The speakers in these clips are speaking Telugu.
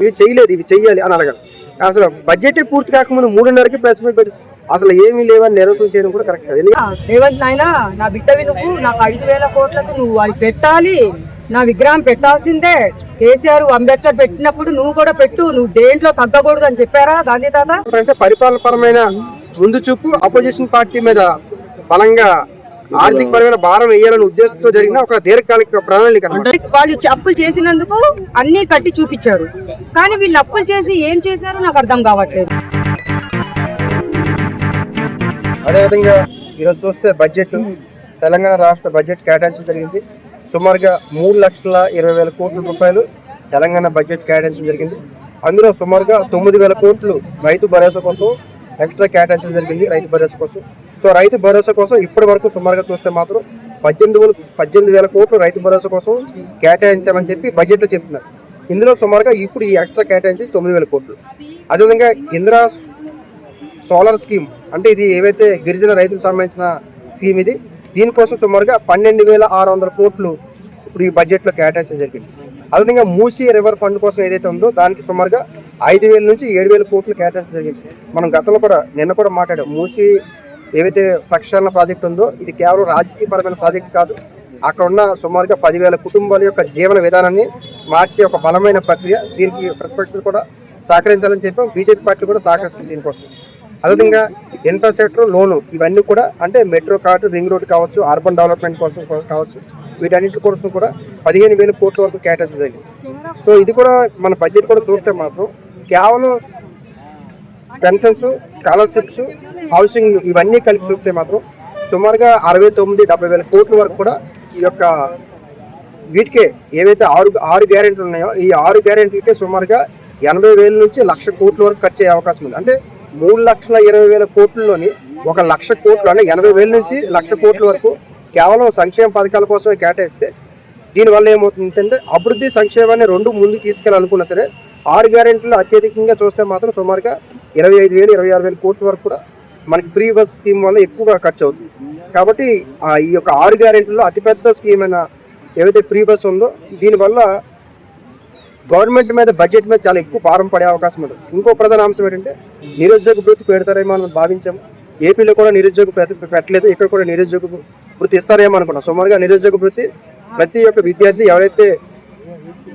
ఇవి చేయలేదు, ఇవి చెయ్యాలి అని అడగాలి. అసలు బడ్జెట్ పూర్తి కాకముందు 3:30కి ప్రెస్ మీట్ పెట్టి అసలు ఏమీ లేవని నిరసన చేయడం కూడా కరెక్ట్ కాదు. రేవంత్ నాయన, నా బిడ్డవి నువ్వు, నాకు 5,000 కోట్లకు నువ్వు అది పెట్టాలి, నా విగ్రహం పెట్టాల్సిందే. కేసీఆర్ అంబేద్కర్ పెట్టినప్పుడు నువ్వు కూడా పెట్టు, నువ్వు దేంట్లో తగ్గకూడదు అని చెప్పారా గాంధీ తాత? అంటే పరిపాలన పరమైన ముందు చూపు అపోజిషన్ పార్టీ మీద బలంగా ఆర్థిక పరమైన భారం వేయాలని ఉద్దేశంతో జరిగిన ఒక దీర్ఘకాలిక ప్రణాళిక. వాళ్ళు అప్పులు చేసినందుకు అన్ని కట్టి చూపించారు, కానీ వీళ్ళు అప్పులు చేసి ఏం చేశారో నాకు అర్థం కావట్లేదు. అదేవిధంగా ఈరోజు చూస్తే బడ్జెట్, తెలంగాణ రాష్ట్ర బడ్జెట్ కేటాయించడం జరిగింది. సుమారుగా 3,20,000 కోట్ల రూపాయలు తెలంగాణ బడ్జెట్ కేటాయించడం జరిగింది. అందులో సుమారుగా 9,000 కోట్లు రైతు భరోసా కోసం ఎక్స్ట్రా కేటాయించడం జరిగింది. రైతు భరోసా కోసం. సో రైతు భరోసా కోసం ఇప్పటి వరకు సుమారుగా చూస్తే మాత్రం 18,000 కోట్లు రైతు భరోసా కోసం కేటాయించామని చెప్పి బడ్జెట్లో చెప్తున్నారు. ఇందులో సుమారుగా ఇప్పుడు ఈ ఎక్స్ట్రా కేటాయించి 9,000 కోట్లు. అదేవిధంగా ఇందిరా సోలార్ స్కీమ్, అంటే ఇది ఏవైతే గిరిజన రైతులకు సంబంధించిన స్కీమ్, ఇది దీనికోసం సుమారుగా 12,600 కోట్లు ఇప్పుడు ఈ బడ్జెట్లో కేటాయించడం జరిగింది. అదేవిధంగా మూసీ రివర్ ఫండ్ కోసం ఏదైతే ఉందో దానికి సుమారుగా 5,000 నుంచి 7,000 కోట్లు కేటాయించడం జరిగింది. మనం గతంలో కూడా నిన్న కూడా మాట్లాడాం. మూసీ ఏవైతే ప్రక్షాళన ప్రాజెక్ట్ ఉందో ఇది కేవలం రాజకీయపరమైన ప్రాజెక్ట్ కాదు, అక్కడ ఉన్న సుమారుగా 10,000 కుటుంబాల యొక్క జీవన విధానాన్ని మార్చే ఒక బలమైన ప్రక్రియ. దీనికి ప్రతిపక్షాలు కూడా సహకరించాలని చెప్పి బీజేపీ పార్టీ కూడా సహకరిస్తుంది దీనికోసం. అదేవిధంగా ఇన్ఫ్రాస్ట్రక్చర్ లోను ఇవన్నీ కూడా, అంటే మెట్రో కార్డు, రింగ్ రోడ్ కావచ్చు, అర్బన్ డెవలప్మెంట్ కోసం కావచ్చు, వీటన్నిటి కోసం కూడా 15,000 కోట్ల వరకు కేటాయించదండి. సో ఇది కూడా మన బడ్జెట్ కూడా చూస్తే మాత్రం కేవలం పెన్షన్స్, స్కాలర్షిప్స్, హౌసింగ్ ఇవన్నీ కలిపి చూస్తే మాత్రం సుమారుగా 69-70,000 కోట్ల వరకు కూడా ఈ యొక్క వీటికే ఏవైతే ఆరు గ్యారెంటీలు ఉన్నాయో ఈ 6 గ్యారెంటీలకే సుమారుగా 80,000 నుంచి 1,00,000 కోట్ల వరకు ఖర్చు అయ్యే అవకాశం ఉంది. అంటే 3,20,000 కోట్లలోని 1,00,000 కోట్లు, అంటే 80,000 నుంచి 1,00,000 కోట్ల వరకు కేవలం సంక్షేమ పథకాల కోసమే కేటాయిస్తే దీనివల్ల ఏమవుతుందంటే అభివృద్ధి సంక్షేమాన్ని రెండు ముందుకు తీసుకెళ్ళాలనుకున్నా సరే 6 గ్యారెంటీలు అత్యధికంగా చూస్తే మాత్రం సుమారుగా 25,000-26,000 కోట్ల వరకు కూడా మనకి ఫ్రీ బస్ స్కీమ్ వల్ల ఎక్కువగా ఖర్చు అవుతుంది. కాబట్టి ఈ యొక్క 6 గ్యారెంటీల్లో అతిపెద్ద స్కీమ్ అయిన ఏవైతే ఫ్రీ బస్ ఉందో దీనివల్ల గవర్నమెంట్ మీద, బడ్జెట్ మీద చాలా ఎక్కువ భారం పడే అవకాశం ఉంటుంది. ఇంకో ప్రధాన అంశం ఏంటంటే నిరుద్యోగ భృతి పెడతారేమో అని భావించాము. ఏపీలో కూడా నిరుద్యోగ భృతి పెట్టలేదు, ఇక్కడ కూడా నిరుద్యోగ భృతి ఇస్తారేమో అనుకున్నాం. సుమారుగా నిరుద్యోగ భృతి ప్రతి ఒక్క విద్యార్థి ఎవరైతే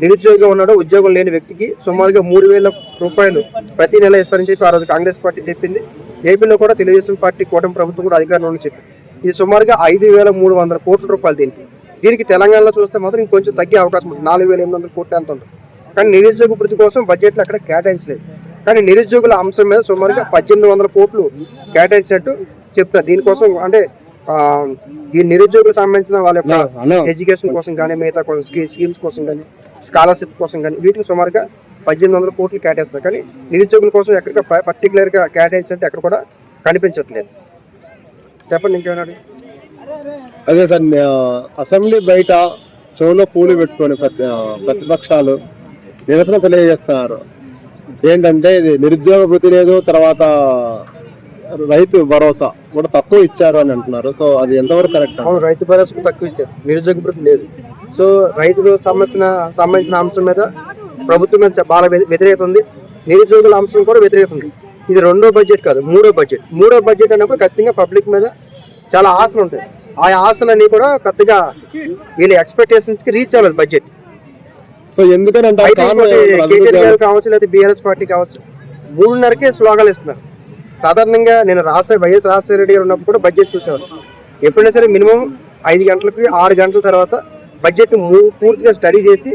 నిరుద్యోగం ఉన్నాడో, ఉద్యోగం లేని వ్యక్తికి సుమారుగా 3,000 రూపాయలు ప్రతి నెల ఇస్తారని చెప్పి ఆ రోజు కాంగ్రెస్ పార్టీ చెప్పింది. ఏపీలో కూడా తెలుగుదేశం పార్టీ, కూటమి ప్రభుత్వం కూడా అధికారంలో చెప్పింది. ఇది సుమారుగా 5,300 కోట్ల రూపాయలు. దీనికి తెలంగాణలో చూస్తే మాత్రం ఇంకొంచెం తగ్గే అవకాశం ఉంది. 4,800 కోట్లు ఎంత ఉంటుంది. కానీ నిరుద్యోగ భృతి కోసం బడ్జెట్లో అక్కడ కేటాయించలేదు. కానీ నిరుద్యోగుల అంశం మీద సుమారుగా 1,800 కోట్లు కేటాయించినట్టు చెప్తారు. దీనికోసం అంటే ఈ నిరుద్యోగులకు సంబంధించిన వాళ్ళ యొక్క ఎడ్యుకేషన్ కోసం కానీ, మిగతా స్కీమ్స్ కోసం కానీ, స్కాలర్షిప్ కోసం కానీ వీటికి సుమారుగా 1,800 కోట్లు కేటాయిస్తున్నారు. కానీ నిరుద్యోగుల కోసం ఎక్కడికి పర్టికులర్గా కేటాయించినట్టు ఎక్కడ కూడా కనిపించట్లేదు. చెప్పండి ఇంకేమన్నాడు? అదే సార్, అసెంబ్లీ బయట చెవులో పూలు పెట్టుకొని ప్రతిపక్షాలు నిరసన తెలియజేస్తున్నారు. ఏంటంటే ఇది నిరుద్యోగ భృతి లేదు, తర్వాత రైతు భరోసా కూడా తక్కువ ఇచ్చారు అని అంటున్నారు. సో అది ఎంతవరకు కరెక్ట్? రైతు భరోసా తక్కువ ఇచ్చారు, నిరుద్యోగ భృతి లేదు. సో రైతులకు సంబంధించిన అంశం మీద ప్రభుత్వం మీద బాగా వ్యతిరేకత ఉంది, నిరుద్యోగుల అంశం కూడా వ్యతిరేకత ఉంది. ఇది రెండో బడ్జెట్ కాదు, మూడో బడ్జెట్ అన్నప్పుడు ఖచ్చితంగా పబ్లిక్ మీద చాలా ఆశలు ఉంటాయి. ఆ ఆశలన్నీ కూడా కొత్తగా వీళ్ళ ఎక్స్పెక్టేషన్స్ కి రీచ్ అవ్వలేదు బడ్జెట్. సో ఎందుకని కేటీఆర్ కావచ్చు, లేదా బీఆర్ఎస్ పార్టీ కావచ్చు, 3:30కే స్లోగాలు ఇస్తున్నారు. సాధారణంగా నేను వైఎస్ రాజశేఖర రెడ్డి గారు ఉన్నప్పుడు కూడా బడ్జెట్ చూసేవారు. ఎప్పుడైనా సరే మినిమం 5 గంటలకి 6 గంటల తర్వాత బడ్జెట్ పూర్తిగా స్టడీ చేసి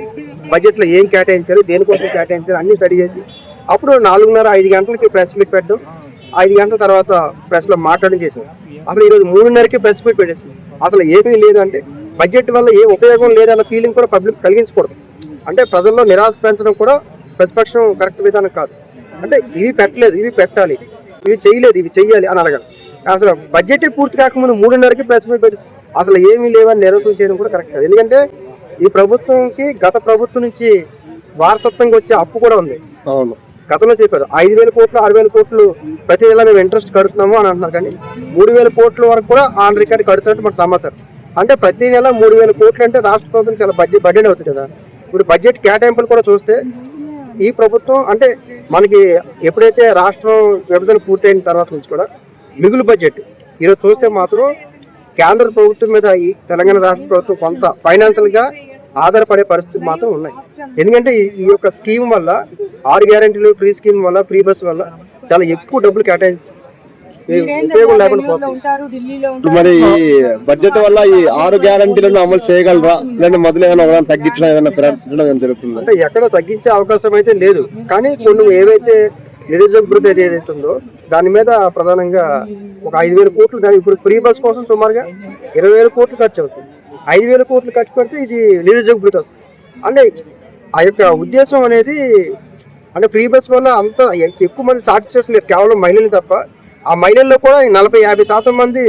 బడ్జెట్లో ఏం కేటాయించారు, దేనికోసం కేటాయించారు అన్ని స్టడీ చేసి అప్పుడు 4:30-5 గంటలకి ప్రెస్ మీట్ పెట్టడం, 5 గంటల తర్వాత ప్రెస్లో మాట్లాడడం చేశారు. అసలు ఈరోజు 3:30కి ప్రెస్ మీట్ పెట్టేసి అసలు ఏమీ లేదు అంటే బడ్జెట్ వల్ల ఏ ఉపయోగం లేదన్న ఫీలింగ్ కూడా పబ్లిక్ కలిగించకూడదు. అంటే ప్రజల్లో నిరాశ పెంచడం కూడా ప్రతిపక్షం కరెక్ట్ విధానం కాదు. అంటే ఇవి పెట్టలేదు, ఇవి పెట్టాలి, ఇవి చేయలేదు, ఇవి చెయ్యాలి అని అడగాలి. అసలు బడ్జెట్ పూర్తి కాకముందు 3:30కి ప్రెస్ మీట్ పెట్టి అసలు ఏమీ లేవని నిరసన చేయడం కూడా కరెక్ట్ కాదు. ఎందుకంటే ఈ ప్రభుత్వంకి గత ప్రభుత్వం నుంచి వారసత్వంగా వచ్చే అప్పు కూడా ఉంది. అవును, గతంలో చెప్పారు 5,000 కోట్లు 6,000 కోట్లు ప్రతి నెల మేము ఇంట్రెస్ట్ కడుతున్నాము అని అంటున్నారు. కానీ 3,000 కోట్ల వరకు కూడా ఆన్ రికార్డ్ కడుతున్నట్టు మన సమాచారం. అంటే ప్రతి నెల 3,000 కోట్లు అంటే రాష్ట్ర ప్రభుత్వం చాలా బడ్జెట్ అవుతుంది కదా. ఇప్పుడు బడ్జెట్ కేటాయింపులు కూడా చూస్తే ఈ ప్రభుత్వం అంటే మనకి ఎప్పుడైతే రాష్ట్రం విభజన పూర్తయిన తర్వాత నుంచి కూడా మిగులు బడ్జెట్ ఈరోజు చూస్తే మాత్రం కేంద్ర ప్రభుత్వం మీద ఈ తెలంగాణ రాష్ట్ర ప్రభుత్వం కొంత ఫైనాన్షియల్ గా ఆధారపడే పరిస్థితి మాత్రం ఉన్నాయి. ఎందుకంటే ఈ యొక్క స్కీమ్ వల్ల 6 గ్యారెంటీలు ఫ్రీ స్కీమ్ వల్ల ఫ్రీ బస్ వల్ల చాలా ఎక్కువ డబ్బులు కేటాయించి ఉపయోగం లేకుండా పోతుంది. మరి ఈ బడ్జెట్ వల్ల ఈ 6 గ్యారంటీలను అమలు చేయగలరా, లేదంటే మొదలు ఏమైనా తగ్గించడం ఏదైనా ప్రయత్నించడం జరుగుతుంది? అంటే ఎక్కడ తగ్గించే అవకాశం అయితే లేదు, కానీ కొన్ని ఏవైతే నిరుద్యోగ భృతి ఏదైతే ఉందో దాని మీద ప్రధానంగా ఒక 5,000 కోట్లు, దాని ఇప్పుడు ఫ్రీ బస్ కోసం సుమారుగా 20,000 కోట్లు ఖర్చు అవుతుంది. 5,000 కోట్లు ఖర్చు పెడితే ఇది నిరుద్యోగ భృతి వస్తుంది. అంటే ఆ యొక్క ఉద్దేశం అనేది అంటే ఫ్రీ బస్ వల్ల అంత ఎక్కువ మంది సాటిస్ఫాక్షన్ లేదు, కేవలం మహిళలు తప్ప. ఆ మహిళల్లో కూడా 40-50% మంది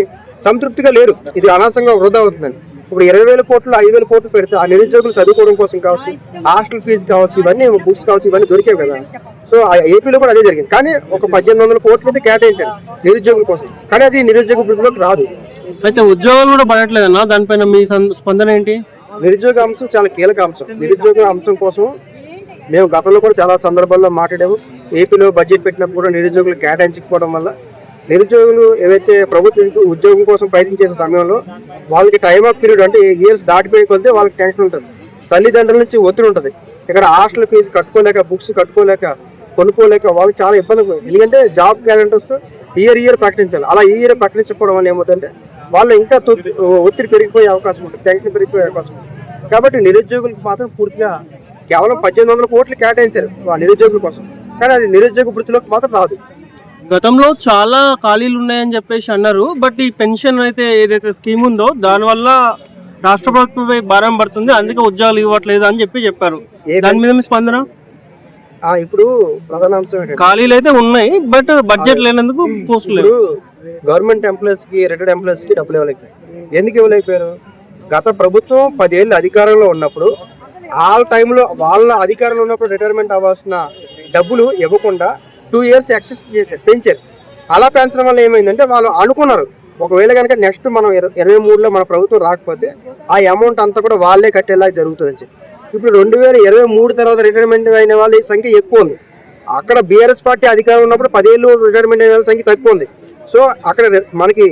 సంతృప్తిగా లేరు. ఇది అనవసరంగా వృధా అవుతుందని. ఇప్పుడు 20,000 కోట్లు 5,000 కోట్లు పెడితే ఆ నిరుద్యోగులు చదువుకోవడం కోసం కావచ్చు, హాస్టల్ ఫీజు కావచ్చు, ఇవన్నీ బుక్స్ కావచ్చు, ఇవన్నీ దొరికేవి కదా. సో ఆ ఏపీలో కూడా అదే జరిగింది. కానీ ఒక 1,800 కోట్లు అయితే కేటాయించారు నిరుద్యోగుల కోసం, కానీ అది నిరుద్యోగ వృద్ధిలోకి రాదు. అయితే ఉద్యోగాలు కూడా పడట్లేదన్నా, దానిపైన మీ స్పందన ఏంటి? నిరుద్యోగ అంశం చాలా కీలక అంశం. నిరుద్యోగ అంశం కోసం మేము గతంలో కూడా చాలా సందర్భాల్లో మాట్లాడాము. ఏపీలో బడ్జెట్ పెట్టినప్పుడు కూడా నిరుద్యోగులు కేటాయించకపోవడం వల్ల నిరుద్యోగులు ఏవైతే ప్రభుత్వ ఉద్యోగం కోసం ప్రయత్నం చేసే సమయంలో వాళ్ళకి టైమ్ ఆఫ్ పీరియడ్ అంటే ఇయర్స్ దాటిపోయే కొద్దీ వాళ్ళకి టెన్షన్ ఉంటుంది, తల్లిదండ్రుల నుంచి ఒత్తిడి ఉంటుంది. ఇక్కడ హాస్టల్ ఫీజు కట్టుకోలేక, బుక్స్ కట్టుకోలేక, కొనుక్కోలేక వాళ్ళకి చాలా ఇబ్బంది. ఎందుకంటే జాబ్ క్యాలెండర్స్ ఇయర్ ప్రకటించాలి. అలా ఇయర్ ప్రకటించకపోవడం వల్ల ఏమవుతుందంటే వాళ్ళు ఇంకా ఒత్తిడి పెరిగిపోయే అవకాశం ఉంటుంది, టెన్షన్ పెరిగిపోయే అవకాశం ఉంటుంది. కాబట్టి నిరుద్యోగులకు మాత్రం పూర్తిగా కేవలం 1,800 కోట్లు కేటాయించారు నిరుద్యోగుల కోసం, కానీ అది నిరుద్యోగ వృత్తిలోకి మాత్రం రాదు. గతంలో చాలా ఖాళీలు ఉన్నాయని చెప్పేసి అన్నారు, బట్ ఈ పెన్షన్ అయితే ఏదైతే స్కీమ్ ఉందో దానివల్ల రాష్ట్ర ప్రభుత్వంపై భారం పడుతుంది, అందుకే ఉద్యోగాలు ఇవ్వట్లేదు అని చెప్పారు. దాని మీద మీ స్పందన? ఇప్పుడు ప్రధాన అంశం ఏంటంటే ఖాళీలు అయితే ఉన్నాయి, బట్ బడ్జెట్ లేనందుకు పోస్టులు లేవు. గవర్నమెంట్ ఎంప్లాయీస్ కి, రిటైర్డ్ ఎంప్లాయీస్ కి డబ్బులు ఇవ్వలేకపోయారు. ఎందుకు ఇవ్వలేకపోయారు? గత ప్రభుత్వం 10 ఏళ్ళు అధికారంలో ఉన్నప్పుడు ఆ టైంలో వాళ్ళ అధికారంలో ఉన్నప్పుడు రిటైర్మెంట్ అవ్వాల్సిన డబ్బులు ఇవ్వకుండా 2 ఇయర్స్ ఎక్సెస్ చేశారు, పెంచారు. అలా పెంచడం వల్ల ఏమైందంటే వాళ్ళు అనుకున్నారు ఒకవేళ కనుక నెక్స్ట్ మనం 23లో మన ప్రభుత్వం రాకపోతే ఆ అమౌంట్ అంతా కూడా వాళ్ళే కట్టేలా జరుగుతుందని చెప్పి. ఇప్పుడు 2023 తర్వాత రిటైర్మెంట్ అయిన వాళ్ళ సంఖ్య ఎక్కువ ఉంది. అక్కడ బీఆర్ఎస్ పార్టీ అధికారం ఉన్నప్పుడు 10 ఏళ్ళు రిటైర్మెంట్ అయిన వాళ్ళ సంఖ్య తక్కువ ఉంది. సో అక్కడ మనకి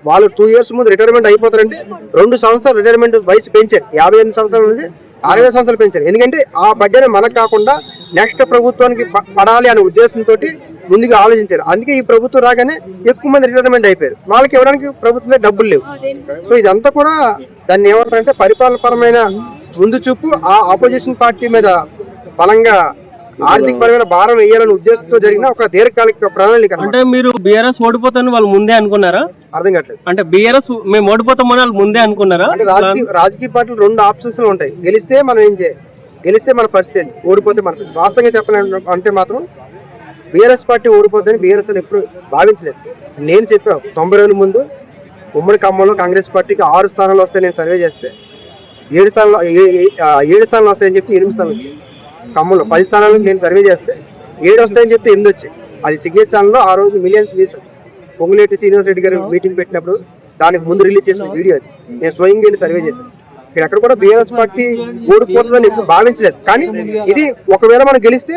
వాళ్ళు 2 ఇయర్స్ ముందు రిటైర్మెంట్ అయిపోతారంటే 2 సంవత్సరాలు రిటైర్మెంట్ వయసు పెంచారు, 58 సంవత్సరాల నుంచి 60 సంవత్సరాలు పెంచారు. ఎందుకంటే ఆ బడ్జెట్ మనకు కాకుండా నెక్స్ట్ ప్రభుత్వానికి పడాలి అనే ఉద్దేశంతో ముందుగా ఆలోచించారు. అందుకే ఈ ప్రభుత్వం రాగానే ఎక్కువ మంది రిటైర్మెంట్ అయిపోయారు. వాళ్ళకి ఇవ్వడానికి ప్రభుత్వంలో డబ్బులు లేవు. సో ఇదంతా కూడా దాన్ని ఏమంటారంటే పరిపాలన పరమైన ముందు చూపు, ఆ ఆపోజిషన్ పార్టీ మీద బలంగా ఆర్థిక పరమైన భారం వేయాలనే ఉద్దేశంతో జరిగిన ఒక దీర్ఘకాలిక ప్రణాళిక. అంటే మీరు బీఆర్ఎస్ ఓడిపోతామని వాళ్ళు ముందే అనుకున్నారా? అర్థం కావట్లేదు. అంటే బీఆర్ఎస్ మేము ఓడిపోతామని వాళ్ళు ముందే అనుకున్నారా? అంటే రాజకీయ పార్టీలు 2 ఆప్షన్స్ ఉంటాయి. గెలిస్తే మనం ఏం చేయాలి, గెలిస్తే మన పరిస్థితి ఏంటి, ఓడిపోతే మన పరిస్థితి. వాస్తవంగా చెప్పాలి అంటే మాత్రం బీఆర్ఎస్ పార్టీ ఓడిపోతుందని బీఆర్ఎస్ ఎప్పుడు భావించలేదు. నేను చెప్పాను 90 రోజుల ముందు ఉమ్మడి ఖమ్మంలో కాంగ్రెస్ పార్టీకి 6 స్థానాలు వస్తాయి నేను సర్వే చేస్తే 7 స్థానాలు వస్తాయని చెప్పి 8 స్థానాలు వచ్చాయి. ఖమ్మంలో 10 స్థానాలకు నేను సర్వే చేస్తే 7 వస్తాయని చెప్తే 8 వచ్చాయి. అది సిగ్నేచర్ ఛానల్లో ఆ రోజు మిలియన్స్ వ్యూస్. పొంగులేటి శ్రీనివాస్ రెడ్డి గారు మీటింగ్ పెట్టినప్పుడు దానికి ముందు రిలీజ్ చేసిన వీడియో అది. నేను స్వయంగా వెళ్ళి సర్వే చేశాను. ఇక్కడ ఎక్కడ కూడా బీఆర్ఎస్ పార్టీ ఓడిపోతుందని ఎప్పుడు భావించలేదు. కానీ ఇది ఒకవేళ మనం గెలిస్తే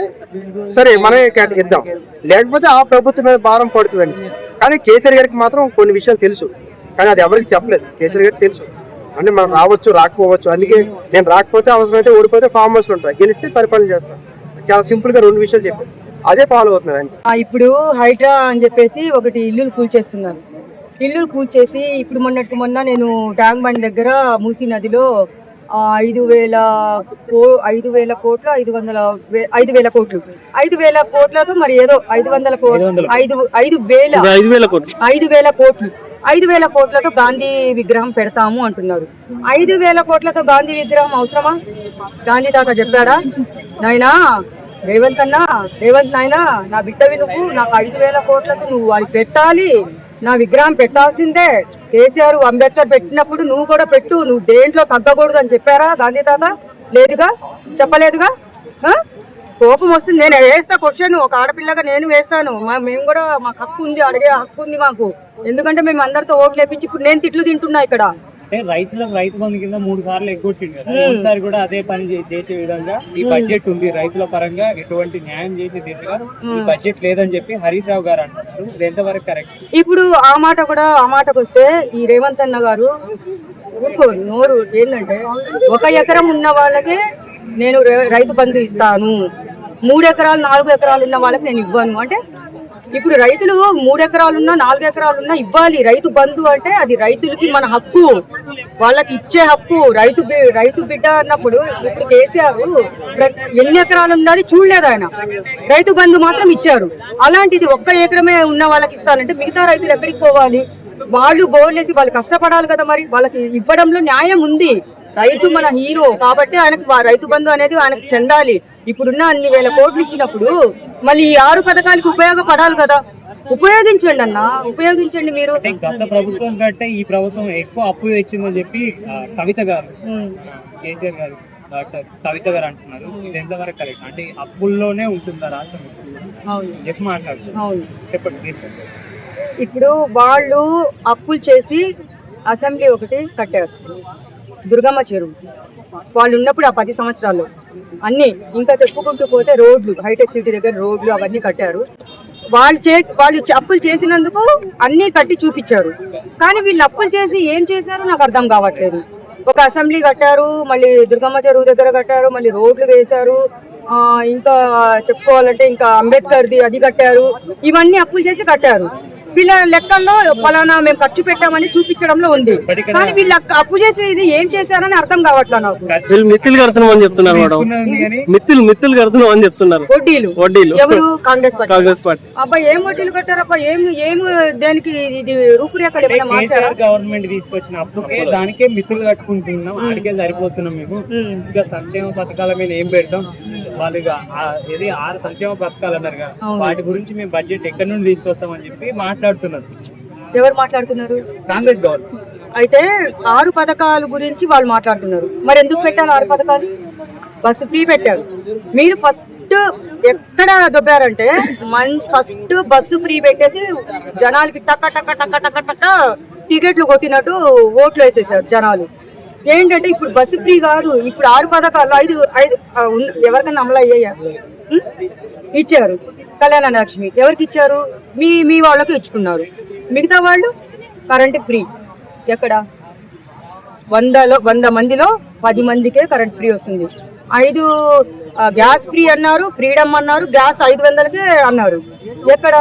సరే మనమే ఇద్దాం, లేకపోతే ఆ ప్రభుత్వం మీద భారం పడుతుందని. కానీ కేసీఆర్ గారికి మాత్రం కొన్ని విషయాలు తెలుసు, కానీ అది ఎవరికి చెప్పలేదు. కేసీఆర్ గారికి తెలుసు అంటే మనం రావచ్చు రాకపోవచ్చు, అందుకే నేను రాకపోతే అవసరమైతే ఓడిపోతే ఫామ్ హౌస్లో ఉంటాను, గెలిస్తే పరిపాలన చేస్తాను. చాలా సింపుల్ గా 2 విషయాలు చెప్పాను, అదే ఫాలో అవుతున్నారండి. ఇప్పుడు హైడ్రా అని చెప్పేసి ఒకటి ఇల్లులు కూల్చేస్తున్నారు. ఇల్లులు కూల్చేసి ఇప్పుడు మొన్నటికి మొన్న నేను ట్యాంక్ బండ్ దగ్గర మూసీ నదిలో 5,000 కోట్లు 5,000 కోట్లతో మరి ఏదో 500 కోట్లు 5,000 కోట్లు 5,000 కోట్లతో గాంధీ విగ్రహం పెడతాము అంటున్నారు. 5,000 కోట్లతో గాంధీ విగ్రహం అవసరమా? గాంధీ తాత చెప్పాడా? నాయనా రేవంత్ నాయనా, నా బిడ్డవి నువ్వు, నాకు 5,000 కోట్లతో నువ్వు అది పెట్టాలి, నా విగ్రహం పెట్టాల్సిందే. కేసీఆర్ అంబేద్కర్ పెట్టినప్పుడు నువ్వు కూడా పెట్టు, నువ్వు దేంట్లో తగ్గకూడదు అని చెప్పారా గాంధీ తాత? లేదుగా, చెప్పలేదుగా. కోపం వస్తుంది. నేను వేస్తా క్వశ్చన్, ఒక ఆడపిల్లగా నేను వేస్తాను. మేము కూడా మాకు హక్కు ఉంది, అడిగే హక్కు ఉంది మాకు. ఎందుకంటే మేము అందరితో ఓట్లు వేపించి ఇప్పుడు నేను తిట్లు తింటున్నా ఇక్కడ. అంటే రైతులకు రైతు బంధు కింద 3 సార్లు ఎగ్గొట్టింది కదా, ఈసారి కూడా అదే పని చేసే విధంగా ఈ బడ్జెట్ ఉంది. రైతుల పరంగా ఎటువంటి న్యాయం చేసే దిశగా ఈ బడ్జెట్ లేదని చెప్పి హరీష్ రావు గారు అంటున్నారు. ఇది ఎంతవరకు కరెక్ట్? ఇప్పుడు ఆ మాటకు వస్తే ఈ రేవంత్ అన్న గారు ఊరుకోరు, నోరు ఏంటంటే 1 ఎకరం ఉన్న వాళ్ళకి నేను రైతు బంధు ఇస్తాను, 3 ఎకరాలు 4 ఎకరాలు ఉన్న వాళ్ళకి నేను ఇవ్వను అంటే, ఇప్పుడు రైతులు 3 ఎకరాలున్నా 4 ఎకరాలున్నా ఇవ్వాలి. రైతు బంధు అంటే అది రైతులకి మన హక్కు, వాళ్ళకి ఇచ్చే హక్కు. రైతు బిడ్డ అన్నప్పుడు ఇప్పుడు కేసీఆర్ ఎన్ని ఎకరాలు ఉండాలి చూడలేదు, ఆయన రైతు బంధు మాత్రం ఇచ్చారు. అలాంటిది 1 ఎకరమే ఉన్న వాళ్ళకి ఇస్తానంటే మిగతా రైతులు ఎక్కడికి పోవాలి? వాళ్ళు బోర్లేసి వాళ్ళు కష్టపడాలి కదా, మరి వాళ్ళకి ఇవ్వడంలో న్యాయం ఉంది. రైతు మన హీరో కాబట్టి ఆయనకు రైతు బంధు అనేది ఆయనకు చెందాలి. ఇప్పుడున్న అన్ని వేల కోట్లు ఇచ్చినప్పుడు మళ్ళీ ఈ 6 పథకాలకి ఉపయోగపడాలి కదా, ఉపయోగించండి అన్న, ఉపయోగించండి మీరు. గత ప్రభుత్వం కంటే ఈ ప్రభుత్వం ఎక్కువ అప్పు తెచ్చిందని చెప్పి కవిత గారు, కేసీఆర్ గారు, డాక్టర్ కవిత గారు అంటున్నారు. ఇది ఎంతవరకు కరెక్ట్? అంటే అప్పుల్లోనే ఉంటుందా రాష్ట్రం? చెప్పి మాట్లాడుతున్నారు, చెప్పండి. ఇప్పుడు వాళ్ళు అప్పులు చేసి అసెంబ్లీ ఒకటి కట్టారు, దుర్గమ్మ చెరువు. వాళ్ళు ఉన్నప్పుడు ఆ 10 సంవత్సరాల్లో అన్ని ఇంకా చెప్పుకుంటూ పోతే రోడ్లు, హైటెక్ సిటీ దగ్గర రోడ్లు అవన్నీ కట్టారు. వాళ్ళు అప్పులు చేసినందుకు అన్ని కట్టి చూపించారు. కానీ వీళ్ళు అప్పులు చేసి ఏం చేశారో నాకు అర్థం కావట్లేదు. ఒక అసెంబ్లీ కట్టారు, మళ్ళీ దుర్గమ్మ చెరువు దగ్గర కట్టారు, మళ్ళీ రోడ్లు వేశారు, ఇంకా చెప్పుకోవాలంటే ఇంకా అంబేద్కర్ది అది కట్టారు. ఇవన్నీ అప్పులు చేసి కట్టారు. వీళ్ళ లెక్కల్లో ఫలానా మేము ఖర్చు పెట్టామని చూపించడంలో ఉంది. కానీ వీళ్ళు అప్పు చేసి ఇది ఏం చేశారని అర్థం కావట్లేదు నాకు. మిత్తులు కడుతున్నాం అని చెప్తున్నారు మేడం, మిత్తులు కడుతున్నాం అని చెప్తున్నారు. వడ్డీలు ఎవరు? కాంగ్రెస్ పార్టీ. అబ్బా ఏం వడ్డీలు కట్టారబ్బా? ఏం దేనికి ఇది రూపురేఖలు ఏమైనా మార్చారా? గవర్నమెంట్ తీసుకొచ్చిన అప్పుకే దానికే మిత్తులు కట్టుకుంటున్నాం, ఆడికే సరిపోతున్నాం. మేము ఇంకా సంక్షేమ పథకాల మీద ఏం పెడతాం? వాళ్ళు ఇది 6 సంక్షేమ పథకాలు అన్నారు కదా, వాటి గురించి మేము బడ్జెట్ ఎక్కడి నుండి తీసుకొస్తామని చెప్పి మాట్లాడుతున్నారు. ఎవరు మాట్లాడుతున్నారు? కాంగ్రెస్ గవర్నమెంట్. అయితే 6 పథకాల గురించి వాళ్ళు మాట్లాడుతున్నారు. మరి ఎందుకు పెట్టాలి 6 పథకాలు? బస్సు ఫ్రీ పెట్టారు. మీరు ఫస్ట్ ఎక్కడ దొబ్బారంటే ఫస్ట్ బస్సు ఫ్రీ పెట్టేసి జనాలకి టక్క టక్క టక్క టక్క టక్క టికెట్లు కొట్టినట్టు ఓట్లు వేసేసారు జనాలు. ఏంటంటే ఇప్పుడు బస్సు ఫ్రీ కాదు, ఇప్పుడు 6 పథకాలు 5 ఎవరికన్నా అమలు అయ్యాయా? ఇచ్చారు. కళ్యాణ లక్ష్మి ఎవరికి ఇచ్చారు? మీ వాళ్ళకి ఇచ్చుకున్నారు. మిగతా వాళ్ళు కరెంట్ ఫ్రీ. ఎక్కడ? 100 మందిలో 10 మందికే కరెంట్ ఫ్రీ వస్తుంది. 5 గ్యాస్ ఫ్రీ అన్నారు, ఫ్రీడమ్ అన్నారు, గ్యాస్ 500కే అన్నారు. ఎక్కడ?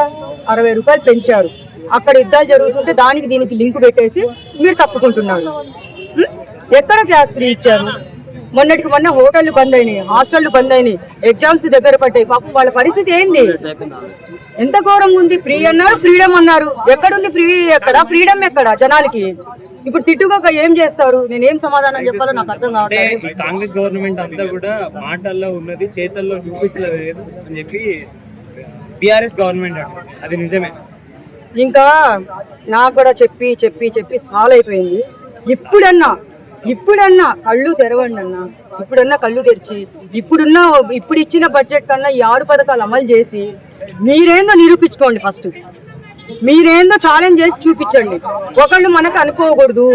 60 రూపాయలు పెంచారు. అక్కడ యుద్ధాలు జరుగుతుంటే దానికి దీనికి లింక్ పెట్టేసి మీరు తప్పుకుంటున్నారు. ఎక్కడ గ్యాస్ ఫ్రీ ఇచ్చారు? మొన్నటికి మొన్న హోటళ్లు బంద్ అయినాయి, హాస్టళ్లు బంద్ అయినాయి, ఎగ్జామ్స్ దగ్గర పడ్డాయి. పాపం వాళ్ళ పరిస్థితి ఏంది? ఎంత ఘోరంగా ఉంది. ఫ్రీ అన్నారు, ఫ్రీడమ్ అన్నారు. ఎక్కడుంది ఫ్రీ? ఎక్కడ ఫ్రీడమ్? ఎక్కడ జనాలకి? ఇప్పుడు తిట్టుకోక ఏం చేస్తారు? నేనేం సమాధానం చెప్పాలో నాకు అర్థం కావట్లేదు. కాంగ్రెస్ గవర్నమెంట్ అంతా కూడా మాటల్లో ఉన్నది, చేతల్లో చూపించలేదు అని చెప్పి బీఆర్ఎస్ గవర్నమెంట్ అంటారు. అది నిజమే. ఇంకా నాకు కూడా చెప్పి చెప్పి చెప్పి సాల్ అయిపోయింది. ఇప్పుడన్నా కళ్ళు తెరవండి అన్న. ఇప్పుడన్నా కళ్ళు తెరిచి ఇప్పుడు ఇచ్చిన బడ్జెట్ కన్నా ఈ 6 పథకాలు అమలు చేసి మీరేందో నిరూపించుకోండి. ఫస్ట్ మీరేందో ఛాలెంజ్ చేసి చూపించండి. ఒకళ్ళు మనకు అనుకోకూడదు,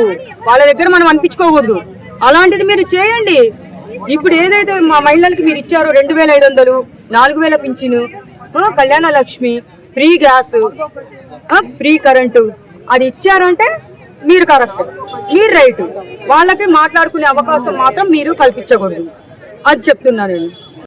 వాళ్ళ దగ్గర మనం అనిపించుకోకూడదు. అలాంటిది మీరు చేయండి. ఇప్పుడు ఏదైతే మా మహిళలకి మీరు ఇచ్చారో 2500, 4000 పింఛను, Kalyana Lakshmi, free gas, free current, అది ఇచ్చారంటే మీరు కరెక్ట్, మీరు రైట్. వాళ్ళకి మాట్లాడుకునే అవకాశం మాత్రం మీరు కల్పించకూడదు. అది చెప్తున్నా నేను.